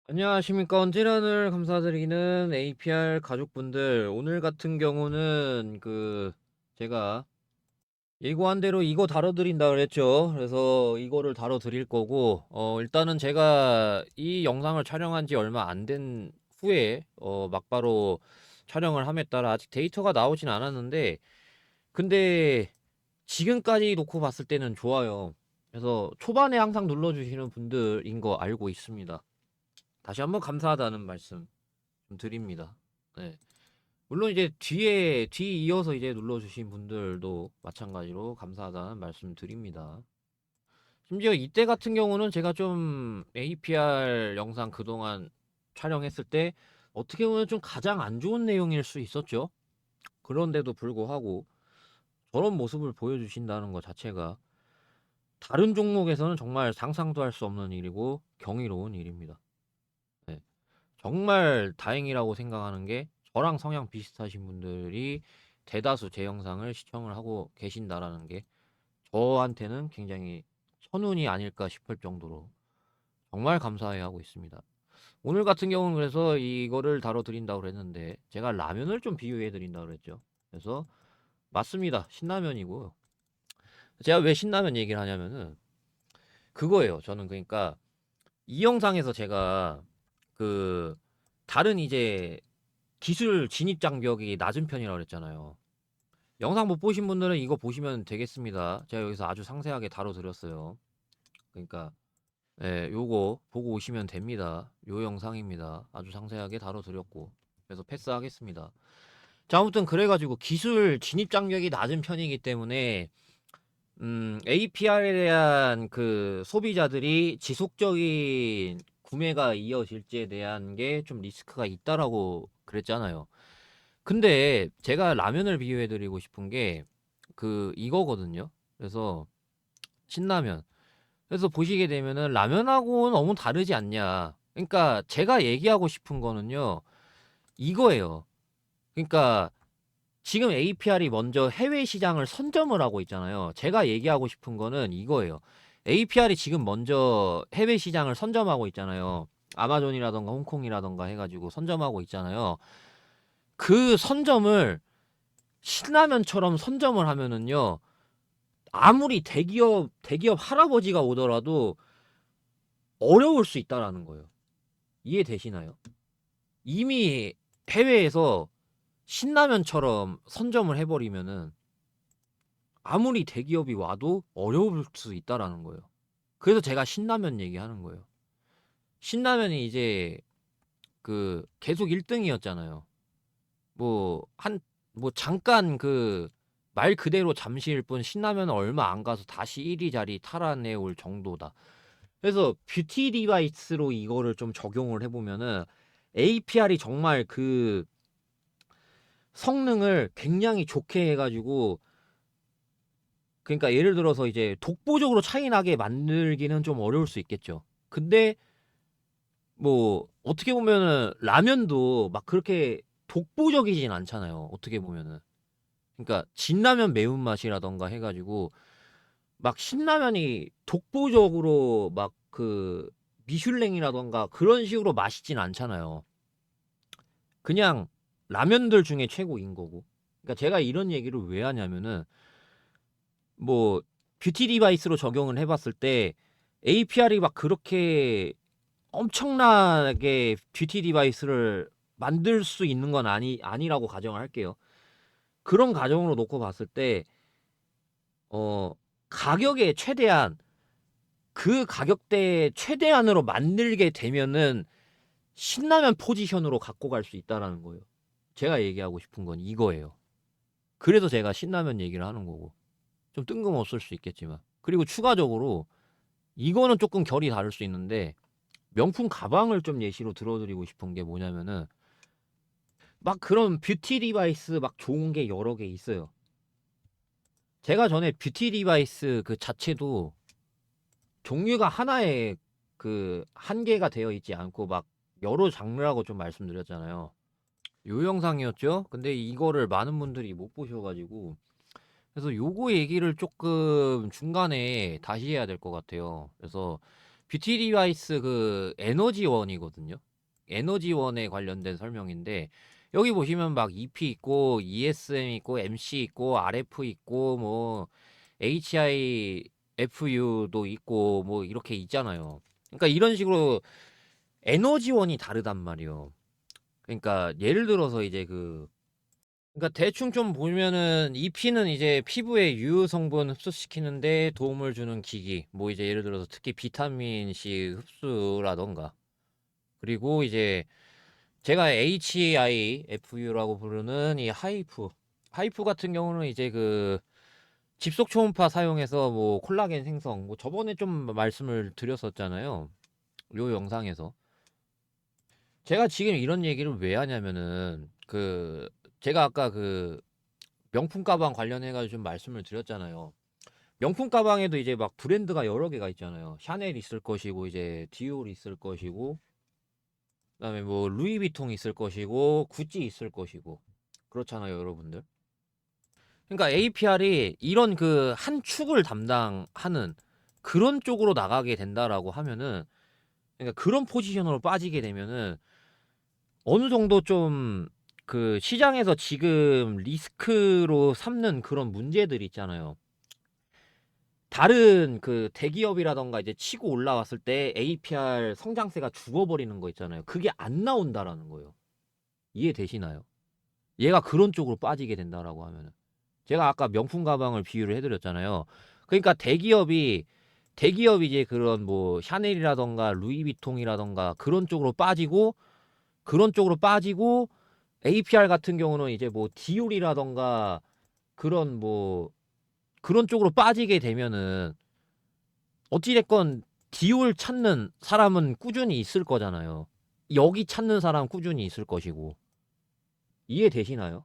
안녕하십니까. 언제나늘 감사드리는 APR 가족분들. 오늘 같은 경우는 제가 예고한 대로 이거 다뤄드린다 그랬죠. 그래서 이거를 다뤄드릴 거고, 일단은 제가 이 영상을 촬영한 지 얼마 안 된 후에, 막바로 촬영을 함에 따라 아직 데이터가 나오진 않았는데, 근데 지금까지 놓고 봤을 때는 좋아요. 그래서 초반에 항상 눌러주시는 분들인 거 알고 있습니다. 다시 한번 감사하다는 말씀 좀 드립니다. 네. 물론 이제 뒤 이어서 이제 눌러주신 분들도 마찬가지로 감사하다는 말씀 드립니다. 심지어 이때 같은 경우는 제가 좀 APR 영상 그동안 촬영했을 때 어떻게 보면 좀 가장 안 좋은 내용일 수 있었죠. 그런데도 불구하고 저런 모습을 보여주신다는 것 자체가 다른 종목에서는 정말 상상도 할 수 없는 일이고 경이로운 일입니다. 네. 정말 다행이라고 생각하는 게 저랑 성향 비슷하신 분들이 대다수 제 영상을 시청을 하고 계신다라는 게 저한테는 굉장히 천운이 아닐까 싶을 정도로 정말 감사해하고 있습니다. 오늘 같은 경우는 그래서 이거를 다뤄드린다고 그랬는데 제가 라면을 좀 비유해드린다고 그랬죠. 그래서 맞습니다. 신라면이고요. 제가 왜 신라면 얘기를 하냐면은 그거예요. 저는 그러니까 이 영상에서 제가 그 다른 이제 기술 진입 장벽이 낮은 편이라고 그랬잖아요. 영상 못 보신 분들은 이거 보시면 되겠습니다. 제가 여기서 아주 상세하게 다뤄드렸어요. 그러니까 요거 보고 오시면 됩니다. 요 영상입니다. 아주 상세하게 다뤄드렸고 그래서 패스하겠습니다. 자, 아무튼 그래가지고 기술 진입 장벽이 낮은 편이기 때문에 APR에 대한 그 소비자들이 지속적인 구매가 이어질지에 대한 게 좀 리스크가 있다라고 그랬잖아요. 근데 제가 라면을 비유해 드리고 싶은 게 이거거든요. 그래서 신라면. 그래서 보시게 되면은 라면하고는 너무 다르지 않냐. 그러니까 제가 얘기하고 싶은 거는요. 이거예요. 그러니까 지금 APR이 먼저 해외 시장을 선점을 하고 있잖아요. 제가 얘기하고 싶은 거는 이거예요. APR이 지금 먼저 해외 시장을 선점하고 있잖아요. 아마존이라던가 홍콩이라던가 해가지고 선점하고 있잖아요. 그 선점을 신라면처럼 선점을 하면은요, 아무리 대기업 할아버지가 오더라도 어려울 수 있다라는 거예요. 이해되시나요? 이미 해외에서 신라면처럼 선점을 해버리면은 아무리 대기업이 와도 어려울 수 있다라는 거예요. 그래서 제가 신라면 얘기하는 거예요. 신라면이 이제 계속 1등이었잖아요. 뭐, 뭐 잠깐 말 그대로 잠시일 뿐 신라면은 얼마 안 가서 다시 1위 자리 탈환해 올 정도다. 그래서 뷰티 디바이스로 이거를 좀 적용을 해보면은 APR이 정말 성능을 굉장히 좋게 해가지고 그러니까 예를 들어서 이제 독보적으로 차이 나게 만들기는 좀 어려울 수 있겠죠. 근데 뭐 어떻게 보면은 라면도 막 그렇게 독보적이진 않잖아요. 어떻게 보면은. 그러니까 진라면 매운맛이라던가 해가지고 막 신라면이 독보적으로 막 미슐랭이라던가 그런 식으로 맛있진 않잖아요. 그냥 라면들 중에 최고인 거고. 그러니까 제가 이런 얘기를 왜 하냐면은 뭐 뷰티 디바이스로 적용을 해봤을 때 APR이 막 그렇게 엄청나게 뷰티 디바이스를 만들 수 있는 건 아니라고 가정을 할게요. 그런 가정으로 놓고 봤을 때, 가격에 최대한, 그 가격대에 최대한으로 만들게 되면은 신라면 포지션으로 갖고 갈 수 있다라는 거예요. 제가 얘기하고 싶은 건 이거예요. 그래서 제가 신라면 얘기를 하는 거고. 좀 뜬금없을 수 있겠지만. 그리고 추가적으로, 이거는 조금 결이 다를 수 있는데, 명품 가방을 좀 예시로 들어드리고 싶은 게 뭐냐면은, 막 그런 뷰티 디바이스 막 좋은 게 여러 개 있어요. 제가 전에 뷰티 디바이스 그 자체도 종류가 하나에 한계가 되어 있지 않고 막 여러 장르라고 좀 말씀드렸잖아요. 요 영상이었죠? 근데 이거를 많은 분들이 못 보셔가지고 그래서 요거 얘기를 조금 중간에 다시 해야 될 것 같아요. 그래서 뷰티 디바이스 그 에너지원이거든요. 에너지원에 관련된 설명인데 여기 보시면 막 EP 있고 ESM 있고 MC 있고 RF 있고 뭐 HIFU도 있고 뭐 이렇게 있잖아요. 그러니까 이런 식으로 에너지원이 다르단 말이에요. 그러니까 예를 들어서 이제 그러니까 대충 좀 보면은 EP는 이제 피부의 유효 성분 흡수시키는데 도움을 주는 기기. 뭐 이제 예를 들어서 특히 비타민 C 흡수라던가. 그리고 이제 제가 HIFU라고 부르는 이 하이프 같은 경우는 이제 집속 초음파 사용해서 뭐 콜라겐 생성. 뭐 저번에 좀 말씀을 드렸었잖아요. 요 영상에서. 제가 지금 이런 얘기를 왜 하냐면은 제가 아까 명품 가방 관련해 가지고 좀 말씀을 드렸잖아요. 명품 가방에도 이제 막 브랜드가 여러 개가 있잖아요. 샤넬 있을 것이고 이제 디올 있을 것이고 그다음에 뭐 루이비통 있을 것이고 구찌 있을 것이고 그렇잖아요, 여러분들. 그러니까 APR이 이런 한 축을 담당하는 그런 쪽으로 나가게 된다라고 하면은 그러니까 그런 포지션으로 빠지게 되면은 어느 정도 좀 시장에서 지금 리스크로 삼는 그런 문제들 있잖아요. 다른 대기업이라던가 이제 치고 올라왔을 때 APR 성장세가 죽어버리는 거 있잖아요. 그게 안 나온다라는 거예요. 이해되시나요? 얘가 그런 쪽으로 빠지게 된다라고 하면은. 제가 아까 명품 가방을 비유를 해드렸잖아요. 그러니까 대기업이 이제 그런 뭐 샤넬이라던가 루이비통이라던가 그런 쪽으로 빠지고 APR 같은 경우는 이제 뭐 디올이라던가 그런 뭐 그런 쪽으로 빠지게 되면은 어찌됐건 디올 찾는 사람은 꾸준히 있을 거잖아요. 여기 찾는 사람 꾸준히 있을 것이고. 이해되시나요?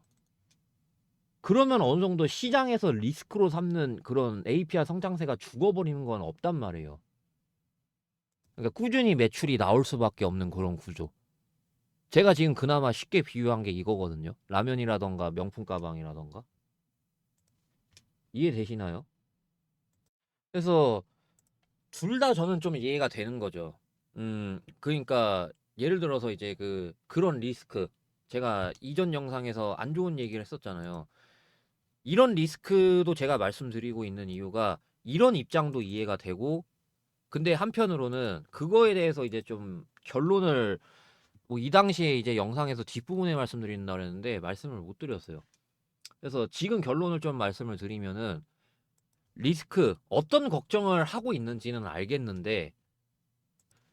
그러면 어느 정도 시장에서 리스크로 삼는 그런 APR 성장세가 죽어버리는 건 없단 말이에요. 그러니까 꾸준히 매출이 나올 수밖에 없는 그런 구조. 제가 지금 그나마 쉽게 비유한 게 이거거든요. 라면이라던가 명품 가방이라던가. 이해되시나요? 그래서 둘 다 저는 좀 이해가 되는 거죠. 그러니까 예를 들어서 이제 그런 리스크. 제가 이전 영상에서 안 좋은 얘기를 했었잖아요. 이런 리스크도 제가 말씀드리고 있는 이유가 이런 입장도 이해가 되고 근데 한편으로는 그거에 대해서 이제 좀 결론을 뭐 이 당시에 이제 영상에서 뒷부분에 말씀드린다 그랬는데 말씀을 못 드렸어요. 그래서 지금 결론을 좀 말씀을 드리면은 리스크 어떤 걱정을 하고 있는지는 알겠는데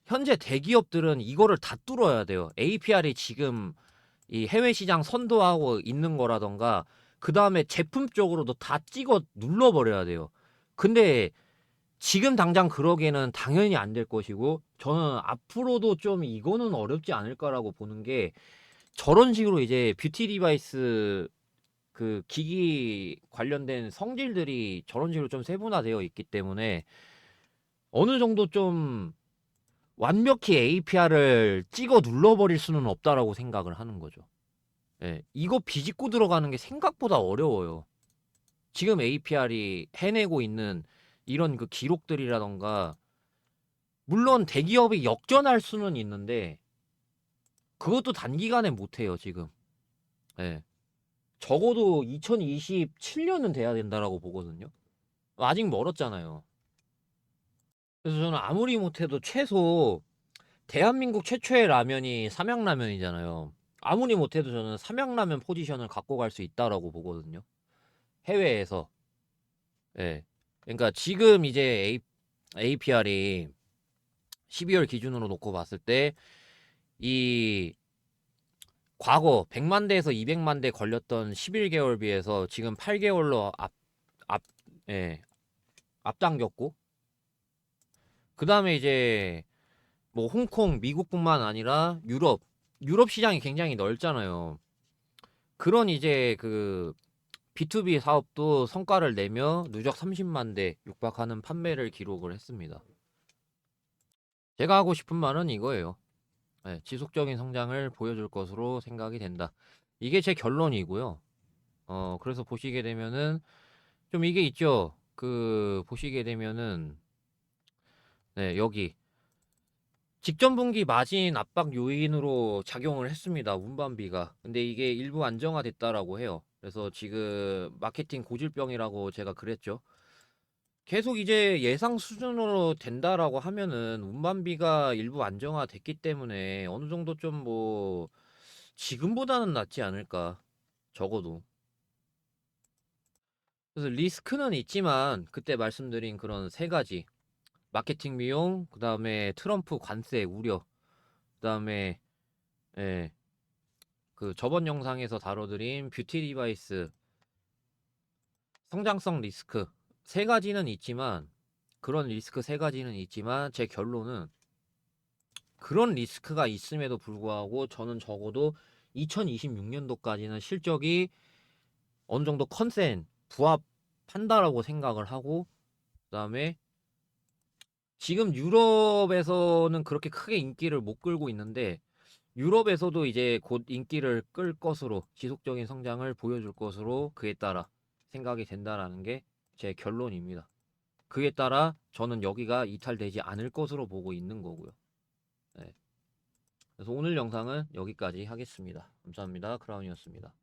현재 대기업들은 이거를 다 뚫어야 돼요. APR이 지금 이 해외 시장 선도하고 있는 거라던가 그 다음에 제품 쪽으로도 다 찍어 눌러버려야 돼요. 근데 지금 당장 그러기에는 당연히 안 될 것이고 저는 앞으로도 좀 이거는 어렵지 않을까라고 보는 게 저런 식으로 이제 뷰티 디바이스 기기 관련된 성질들이 저런 식으로 좀 세분화되어 있기 때문에 어느 정도 좀 완벽히 APR을 찍어 눌러버릴 수는 없다라고 생각을 하는 거죠. 예, 이거 비집고 들어가는 게 생각보다 어려워요. 지금 APR이 해내고 있는 이런 기록들이라던가 물론 대기업이 역전할 수는 있는데 그것도 단기간에 못해요 지금. 예. 적어도 2027년은 돼야 된다라고 보거든요. 아직 멀었잖아요. 그래서 저는 아무리 못해도 최소 대한민국 최초의 라면이 삼양라면이잖아요. 아무리 못해도 저는 삼양라면 포지션을 갖고 갈 수 있다라고 보거든요. 해외에서. 예. 그러니까 지금 이제 APR이 12월 기준으로 놓고 봤을 때 이 과거 100만 대에서 200만 대 걸렸던 11개월 비해서 지금 8개월로 앞, 예, 앞당겼고 그 다음에 이제 뭐 홍콩, 미국뿐만 아니라 유럽 시장이 굉장히 넓잖아요. 그런 이제 B2B 사업도 성과를 내며 누적 30만 대 육박하는 판매를 기록을 했습니다. 제가 하고 싶은 말은 이거예요. 네, 지속적인 성장을 보여줄 것으로 생각이 된다. 이게 제 결론이고요. 그래서 보시게 되면은 좀 이게 있죠. 보시게 되면은 네, 여기 직전 분기 마진 압박 요인으로 작용을 했습니다. 운반비가. 근데 이게 일부 안정화됐다라고 해요. 그래서 지금 마케팅 고질병이라고 제가 그랬죠. 계속 이제 예상 수준으로 된다라고 하면은 운반비가 일부 안정화됐기 때문에 어느 정도 좀 뭐 지금보다는 낫지 않을까. 적어도. 그래서 리스크는 있지만 그때 말씀드린 그런 세 가지. 마케팅 비용, 그다음에 트럼프 관세 우려, 그다음에 예, 그 저번 영상에서 다뤄드린 뷰티 디바이스 성장성 리스크 세 가지는 있지만 그런 리스크 세 가지는 있지만 제 결론은 그런 리스크가 있음에도 불구하고 저는 적어도 2026년도까지는 실적이 어느 정도 컨센 부합한다라고 생각을 하고 그다음에 지금 유럽에서는 그렇게 크게 인기를 못 끌고 있는데 유럽에서도 이제 곧 인기를 끌 것으로 지속적인 성장을 보여줄 것으로 그에 따라 생각이 된다라는 게 제 결론입니다. 그에 따라 저는 여기가 이탈되지 않을 것으로 보고 있는 거고요. 네. 그래서 오늘 영상은 여기까지 하겠습니다. 감사합니다. 크라운이었습니다.